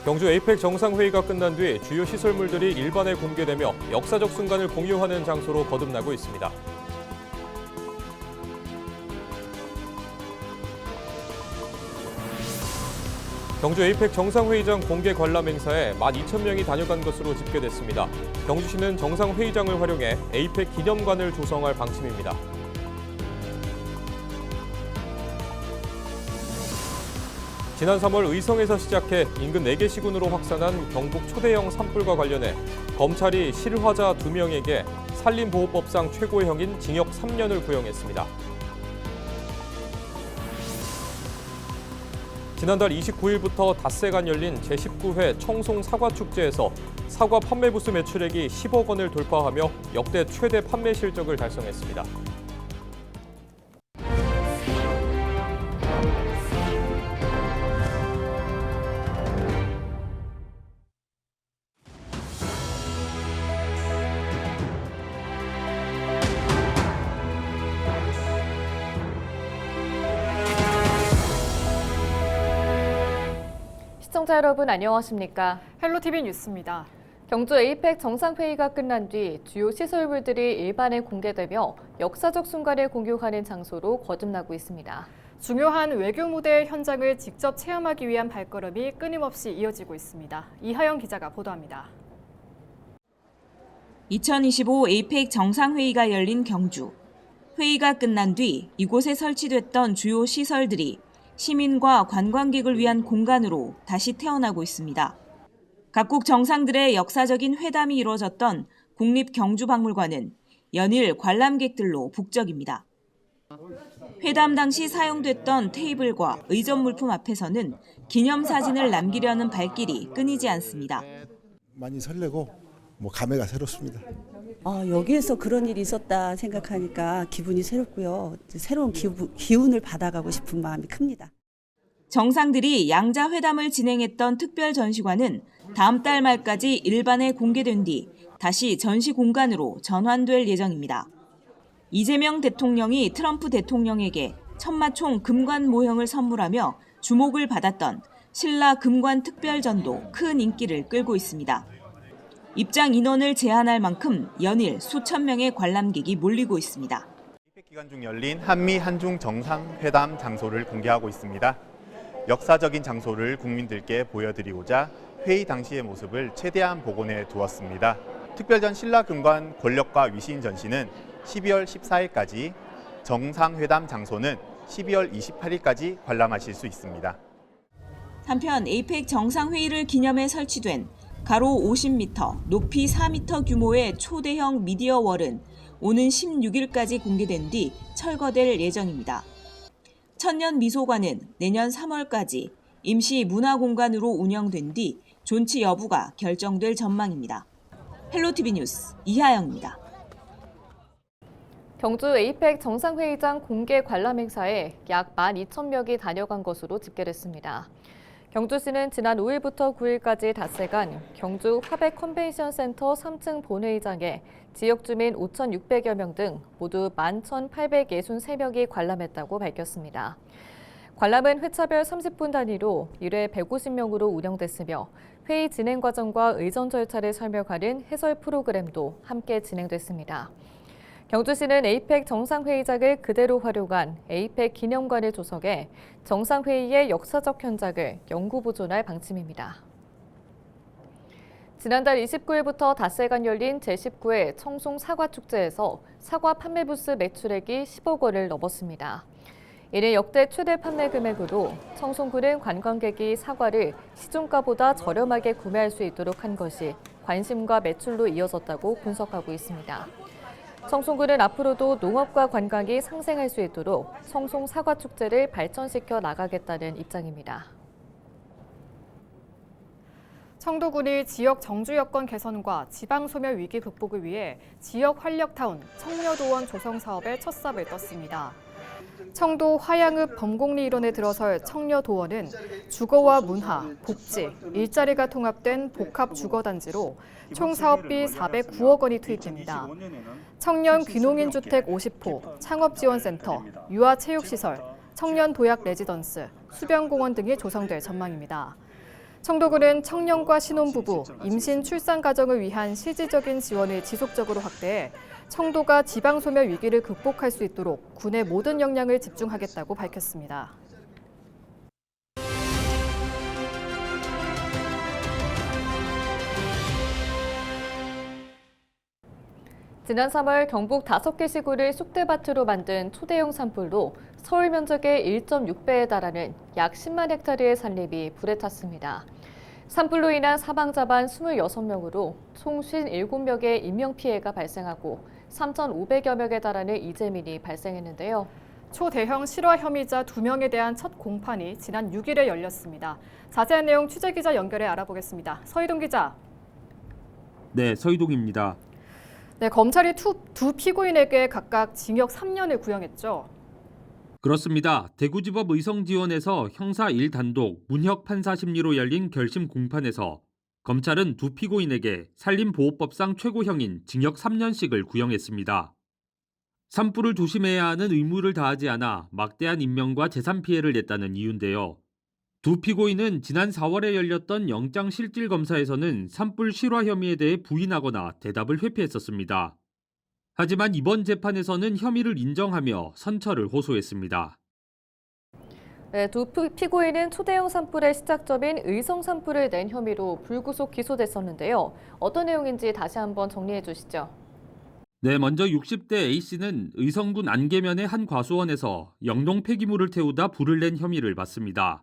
경주 에이펙 정상회의가 끝난 뒤 주요 시설물들이 일반에 공개되며 역사적 순간을 공유하는 장소로 거듭나고 있습니다. 경주 에이펙 정상회의장 공개 관람 행사에 12,000명이 다녀간 것으로 집계됐습니다. 경주시는 정상회의장을 활용해 에이펙 기념관을 조성할 방침입니다. 지난 3월 의성에서 시작해 인근 4개 시군으로 확산한 경북 초대형 산불과 관련해 검찰이 실화자 2명에게 산림보호법상 최고형인 징역 3년을 구형했습니다. 지난달 29일부터 닷새간 열린 제19회 청송 사과축제에서 사과 판매 부스 매출액이 10억 원을 돌파하며 역대 최대 판매 실적을 달성했습니다. 시청자 여러분 안녕하십니까? 헬로티비 뉴스입니다. 경주 에이펙 정상회의가 끝난 뒤 주요 시설물들이 일반에 공개되며 역사적 순간을 공유하는 장소로 거듭나고 있습니다. 중요한 외교 무대 현장을 직접 체험하기 위한 발걸음이 끊임없이 이어지고 있습니다. 이하영 기자가 보도합니다. 2025 에이펙 정상회의가 열린 경주. 회의가 끝난 뒤 이곳에 설치됐던 주요 시설들이 시민과 관광객을 위한 공간으로 다시 태어나고 있습니다. 각국 정상들의 역사적인 회담이 이루어졌던 국립경주박물관은 연일 관람객들로 북적입니다. 회담 당시 사용됐던 테이블과 의전 물품 앞에서는 기념사진을 남기려는 발길이 끊이지 않습니다. 많이 설레고 감회가 새롭습니다. 여기에서 그런 일이 있었다 생각하니까 기분이 새롭고요. 새로운 기운을 받아가고 싶은 마음이 큽니다. 정상들이 양자 회담을 진행했던 특별 전시관은 다음 달 말까지 일반에 공개된 뒤 다시 전시 공간으로 전환될 예정입니다. 이재명 대통령이 트럼프 대통령에게 천마총 금관 모형을 선물하며 주목을 받았던 신라 금관 특별전도 큰 인기를 끌고 있습니다. 입장 인원을 제한할 만큼 연일 수천 명의 관람객이 몰리고 있습니다. 에이펙 기간 중 열린 한미 한중 정상회담 장소를 공개하고 있습니다. 역사적인 장소를 국민들께 보여드리고자 회의 당시의 모습을 최대한 복원해 두었습니다. 특별전 신라금관 권력과 위신 전시는 12월 14일까지, 정상회담 장소는 12월 28일까지 관람하실 수 있습니다. 한편 에이펙 정상회의를 기념해 설치된 가로 50m, 높이 4m 규모의 초대형 미디어월은 오는 16일까지 공개된 뒤 철거될 예정입니다. 천년미소관은 내년 3월까지 임시 문화공간으로 운영된 뒤 존치 여부가 결정될 전망입니다. 헬로티비 뉴스 이하영입니다. 경주 에이펙 정상회의장 공개 관람 행사에 약 12,000명이 다녀간 것으로 집계됐습니다. 경주시는 지난 5일부터 9일까지 닷새간 경주 화백 컨벤션 센터 3층 본회의장에 지역 주민 5,600여 명 등 모두 11,863명이 관람했다고 밝혔습니다. 관람은 회차별 30분 단위로 1회 150명으로 운영됐으며 회의 진행 과정과 의전 절차를 설명하는 해설 프로그램도 함께 진행됐습니다. 경주시는 에이펙 정상회의장을 그대로 활용한 에이펙 기념관을 조성해 정상회의의 역사적 현장을 영구 보존할 방침입니다. 지난달 29일부터 닷새간 열린 제19회 청송 사과축제에서 사과 판매 부스 매출액이 10억 원을 넘었습니다. 이는 역대 최대 판매 금액으로 청송군은 관광객이 사과를 시중가보다 저렴하게 구매할 수 있도록 한 것이 관심과 매출로 이어졌다고 분석하고 있습니다. 청송군은 앞으로도 농업과 관광이 상생할 수 있도록 청송 사과축제를 발전시켜 나가겠다는 입장입니다. 청도군이 지역 정주 여건 개선과 지방 소멸 위기 극복을 위해 지역 활력타운 청려도원 조성 사업에 첫 삽을 떴습니다. 청도 화양읍 범곡리 일원에 들어설 청려도원은 주거와 문화, 복지, 일자리가 통합된 복합 주거단지로 총 사업비 409억 원이 투입됩니다. 청년 귀농인 주택 50호, 창업지원센터, 유아체육시설, 청년 도약 레지던스, 수변공원 등이 조성될 전망입니다. 청도군은 청년과 신혼부부, 임신 출산 가정을 위한 실질적인 지원을 지속적으로 확대해 청도가 지방소멸 위기를 극복할 수 있도록 군의 모든 역량을 집중하겠다고 밝혔습니다. 지난 3월 경북 5개 시군을 쑥대밭으로 만든 초대형 산불로 서울 면적의 1.6배에 달하는 약 10만 헥타르의 산림이 불에 탔습니다. 산불로 인한 사망자만 26명으로 총 57명의 인명피해가 발생하고 3,500여 명에 달하는 이재민이 발생했는데요. 초대형 실화 혐의자 2명에 대한 첫 공판이 지난 6일에 열렸습니다. 자세한 내용 취재기자 연결해 알아보겠습니다. 서희동 기자. 네, 서희동입니다. 네, 검찰이 두 피고인에게 각각 징역 3년을 구형했죠. 그렇습니다. 대구지법 의성지원에서 형사 1단독 문혁 판사 심리로 열린 결심 공판에서 검찰은 두 피고인에게 산림보호법상 최고형인 징역 3년씩을 구형했습니다. 산불을 조심해야 하는 의무를 다하지 않아 막대한 인명과 재산 피해를 냈다는 이유인데요. 두 피고인은 지난 4월에 열렸던 영장실질검사에서는 산불 실화 혐의에 대해 부인하거나 대답을 회피했었습니다. 하지만 이번 재판에서는 혐의를 인정하며 선처를 호소했습니다. 네, 두 피고인은 초대형 산불의 시작점인 의성 산불을 낸 혐의로 불구속 기소됐었는데요. 어떤 내용인지 다시 한번 정리해 주시죠. 네, 먼저 60대 A씨는 의성군 안계면의 한 과수원에서 영농 폐기물을 태우다 불을 낸 혐의를 받습니다.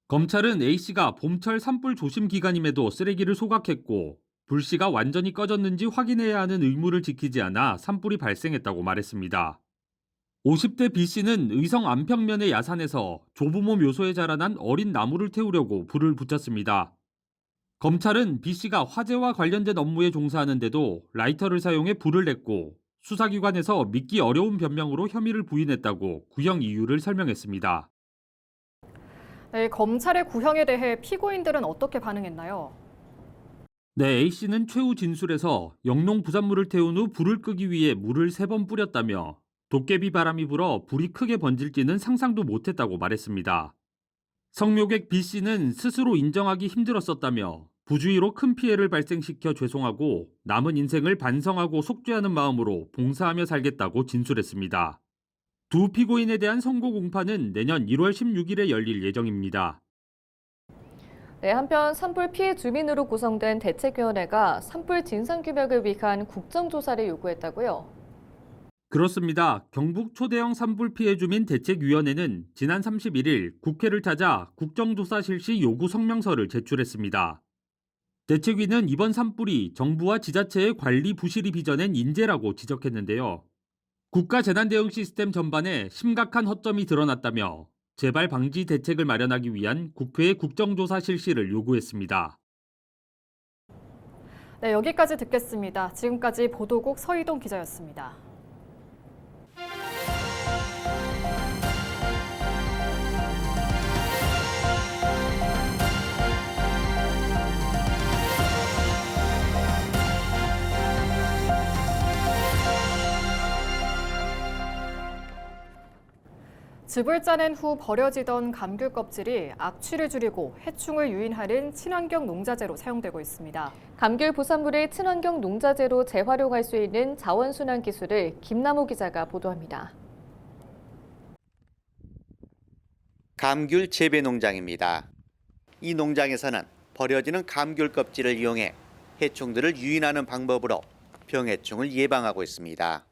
검찰은 A씨가 봄철 산불 조심 기간임에도 쓰레기를 소각했고 불씨가 완전히 꺼졌는지 확인해야 하는 의무를 지키지 않아 산불이 발생했다고 말했습니다. 50대 B씨는 의성 안평면의 야산에서 조부모 묘소에 자라난 어린 나무를 태우려고 불을 붙였습니다. 검찰은 B씨가 화재와 관련된 업무에 종사하는데도 라이터를 사용해 불을 냈고 수사기관에서 믿기 어려운 변명으로 혐의를 부인했다고 구형 이유를 설명했습니다. 네, 검찰의 구형에 대해 피고인들은 어떻게 반응했나요? 네, A씨는 최후 진술에서 영농 부산물을 태운 후 불을 끄기 위해 물을 3번 뿌렸다며 도깨비 바람이 불어 불이 크게 번질지는 상상도 못했다고 말했습니다. 성묘객 B씨는 스스로 인정하기 힘들었었다며 부주의로 큰 피해를 발생시켜 죄송하고 남은 인생을 반성하고 속죄하는 마음으로 봉사하며 살겠다고 진술했습니다. 두 피고인에 대한 선고 공판은 내년 1월 16일에 열릴 예정입니다. 네, 한편 산불 피해 주민으로 구성된 대책위원회가 산불 진상규명을 위한 국정조사를 요구했다고요? 그렇습니다. 경북 초대형 산불 피해 주민 대책위원회는 지난 31일 국회를 찾아 국정조사 실시 요구 성명서를 제출했습니다. 대책위는 이번 산불이 정부와 지자체의 관리 부실이 빚어낸 인재라고 지적했는데요. 국가재난대응 시스템 전반에 심각한 허점이 드러났다며 재발 방지 대책을 마련하기 위한 국회의 국정조사 실시를 요구했습니다. 네, 여기까지 듣겠습니다. 지금까지 보도국 서희동 기자였습니다. 즙을 짜낸 후 버려지던 감귤 껍질이 악취를 줄이고 해충을 유인하는 친환경 농자재로 사용되고 있습니다. 감귤 부산물을 친환경 농자재로 재활용할 수 있는 자원순환 기술을 김남호 기자가 보도합니다. 감귤 재배 농장입니다. 이 농장에서는 버려지는 감귤 껍질을 이용해 해충들을 유인하는 방법으로 병해충을 예방하고 있습니다.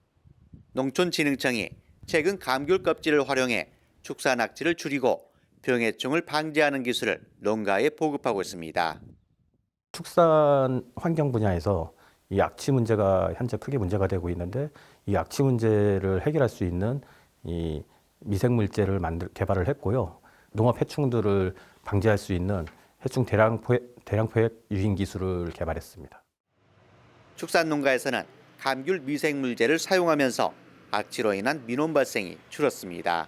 농촌진흥청이 최근 감귤 껍질을 활용해 축산 악취를 줄이고 병해충을 방지하는 기술을 농가에 보급하고 있습니다. 축산 환경 분야에서 이 악취 문제가 현재 크게 문제가 되고 있는데 이 악취 문제를 해결할 수 있는 이 미생물제를 개발을 했고요. 농업 해충들을 방지할 수 있는 해충 대량포획 유인 기술을 개발했습니다. 축산 농가에서는 감귤 미생물제를 사용하면서 악취로 인한 민원 발생이 줄었습니다.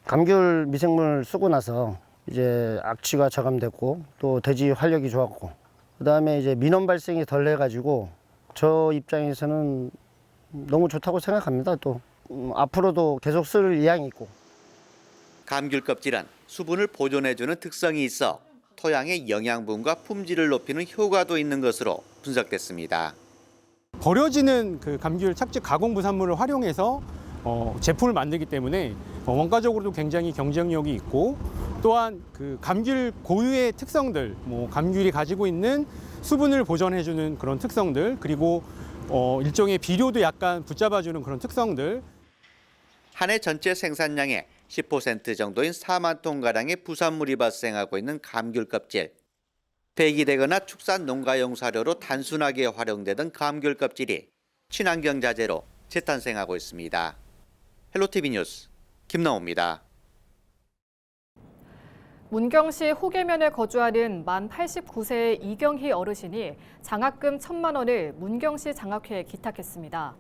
감귤 미생물 쓰고 나서 이제 악취가 저감됐고 또 돼지 활력이 좋았고 그다음에 이제 민원 발생이 덜 해가지고 저 입장에서는 너무 좋다고 생각합니다. 또 앞으로도 계속 쓸 의향이 있고. 감귤 껍질은 수분을 보존해주는 특성이 있어 토양의 영양분과 품질을 높이는 효과도 있는 것으로 분석됐습니다. 버려지는 그 감귤 착즙 가공 부산물을 활용해서 제품을 만들기 때문에 원가적으로도 굉장히 경쟁력이 있고, 또한 그 감귤 고유의 특성들, 감귤이 가지고 있는 수분을 보존해주는 그런 특성들, 그리고 일종의 비료도 약간 붙잡아주는 그런 특성들. 한 해 전체 생산량의 10% 정도인 4만 톤가량의 부산물이 발생하고 있는 감귤 껍질. 폐기되거나 축산 농가용 사료로 단순하게 활용되던 감귤 껍질이 친환경 자재로 재탄생하고 있습니다. 헬로티비 뉴스 김나호입니다. 문경시 호계면에 거주하는 만 89세의 이경희 어르신이 장학금 1,000만 원을 문경시 장학회에 기탁했습니다.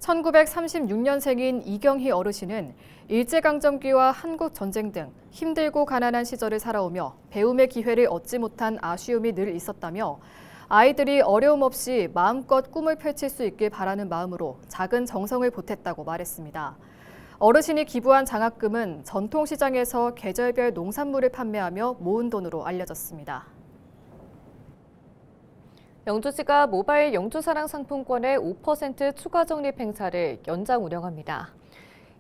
1936년생인 이경희 어르신은 일제강점기와 한국전쟁 등 힘들고 가난한 시절을 살아오며 배움의 기회를 얻지 못한 아쉬움이 늘 있었다며, 아이들이 어려움 없이 마음껏 꿈을 펼칠 수 있길 바라는 마음으로 작은 정성을 보탰다고 말했습니다. 어르신이 기부한 장학금은 전통시장에서 계절별 농산물을 판매하며 모은 돈으로 알려졌습니다. 영주시가 모바일 영주사랑 상품권의 5% 추가 적립 행사를 연장 운영합니다.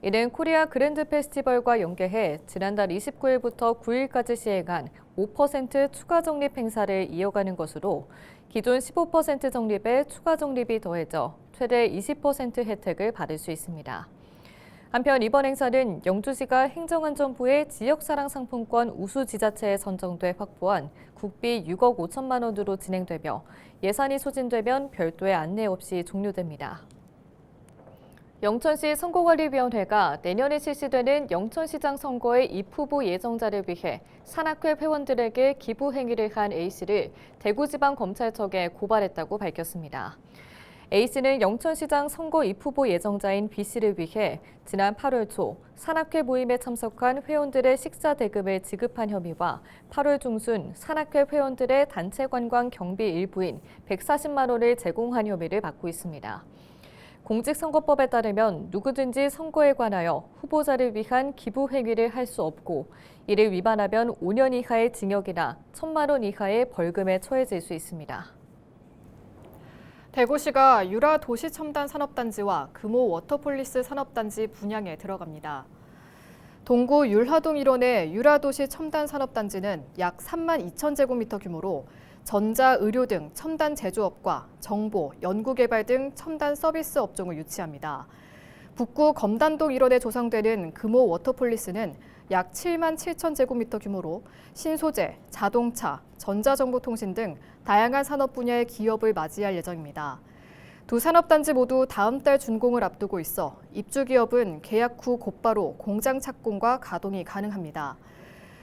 이는 코리아 그랜드 페스티벌과 연계해 지난달 29일부터 9일까지 시행한 5% 추가 적립 행사를 이어가는 것으로, 기존 15% 적립에 추가 적립이 더해져 최대 20% 혜택을 받을 수 있습니다. 한편 이번 행사는 영주시가 행정안전부의 지역사랑 상품권 우수지자체에 선정돼 확보한 국비 6억 5천만 원으로 진행되며, 예산이 소진되면 별도의 안내 없이 종료됩니다. 영천시 선거관리위원회가 내년에 실시되는 영천시장 선거의 입후보 예정자를 위해 산악회 회원들에게 기부 행위를 한 A씨를 대구지방검찰청에 고발했다고 밝혔습니다. A씨는 영천시장 선거 입후보 예정자인 B씨를 위해 지난 8월 초 산악회 모임에 참석한 회원들의 식사 대금을 지급한 혐의와 8월 중순 산악회 회원들의 단체 관광 경비 일부인 140만 원을 제공한 혐의를 받고 있습니다. 공직선거법에 따르면 누구든지 선거에 관하여 후보자를 위한 기부 행위를 할 수 없고, 이를 위반하면 5년 이하의 징역이나 1,000만 원 이하의 벌금에 처해질 수 있습니다. 대구시가 유라 도시첨단산업단지와 금호 워터폴리스 산업단지 분양에 들어갑니다. 동구 율화동 일원의 유라도시 첨단산업단지는 약 3만 2천 제곱미터 규모로 전자, 의료 등 첨단 제조업과 정보, 연구개발 등 첨단 서비스 업종을 유치합니다. 북구 검단동 일원에 조성되는 금호 워터폴리스는 약 7만 7천 제곱미터 규모로 신소재, 자동차, 전자정보통신 등 다양한 산업 분야의 기업을 맞이할 예정입니다. 두 산업단지 모두 다음 달 준공을 앞두고 있어 입주 기업은 계약 후 곧바로 공장 착공과 가동이 가능합니다.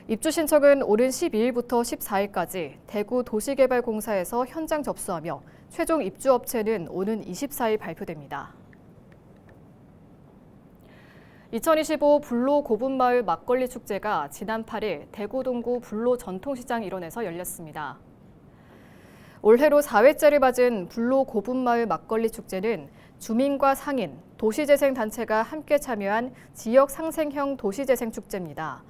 입주 신청은 오는 12일부터 14일까지 대구 도시개발공사에서 현장 접수하며, 최종 입주 업체는 오는 24일 발표됩니다. 2025 불로 고분마을 막걸리 축제가 지난 8일 대구 동구 불로 전통시장 일원에서 열렸습니다. 올해로 4회째를 맞은 불로 고분마을 막걸리 축제는 주민과 상인, 도시재생단체가 함께 참여한 지역 상생형 도시재생 축제입니다.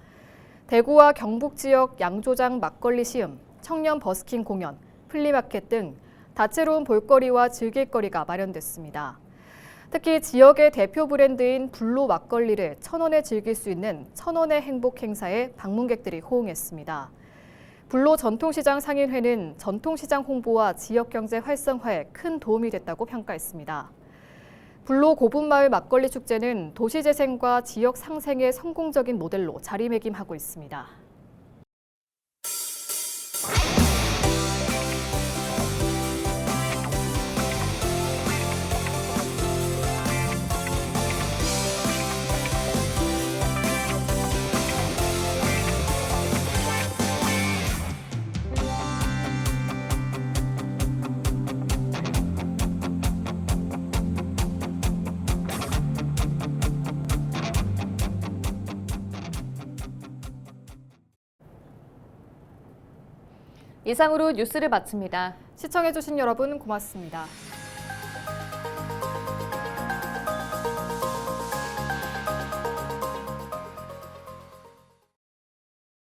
대구와 경북 지역 양조장 막걸리 시음, 청년 버스킹 공연, 플리마켓 등 다채로운 볼거리와 즐길거리가 마련됐습니다. 특히 지역의 대표 브랜드인 불로 막걸리를 1,000원에 즐길 수 있는 1,000원의 행복 행사에 방문객들이 호응했습니다. 불로 전통시장 상인회는 전통시장 홍보와 지역경제 활성화에 큰 도움이 됐다고 평가했습니다. 불로 고분마을 막걸리 축제는 도시재생과 지역 상생의 성공적인 모델로 자리매김하고 있습니다. 이상으로 뉴스를 마칩니다. 시청해주신 여러분 고맙습니다.